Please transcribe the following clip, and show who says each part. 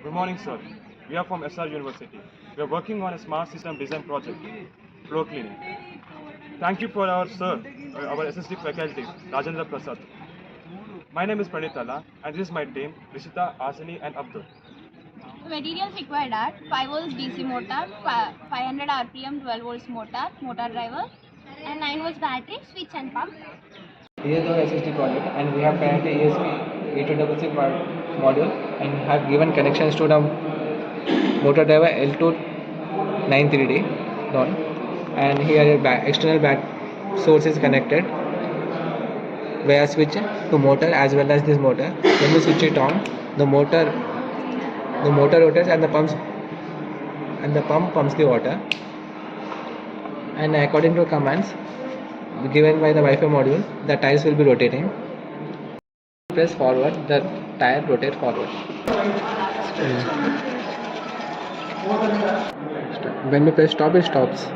Speaker 1: Good morning, sir. We are from SR University. We are working on a smart system design project, floor cleaning. Thank you for our sir, our SSD faculty, Rajendra Prasad. My name is Pranitala, and this is my team, Rishita, Asani, and Abdul.
Speaker 2: Materials required are 5 volts DC motor, 500 RPM 12 volts motor driver, and 9 volts battery, switch and pump.
Speaker 3: Here is our SSD project, and we have connected ESP8266 module and have given connections to the motor driver L293D done. And here external back source is connected via switch to motor as well as this motor. When we switch it on, the motor rotates and the pump pumps the water. And according to commands given by the Wi-Fi module, the tires will be rotating. Press forward, the tire rotates forward. When we press stop, it stops.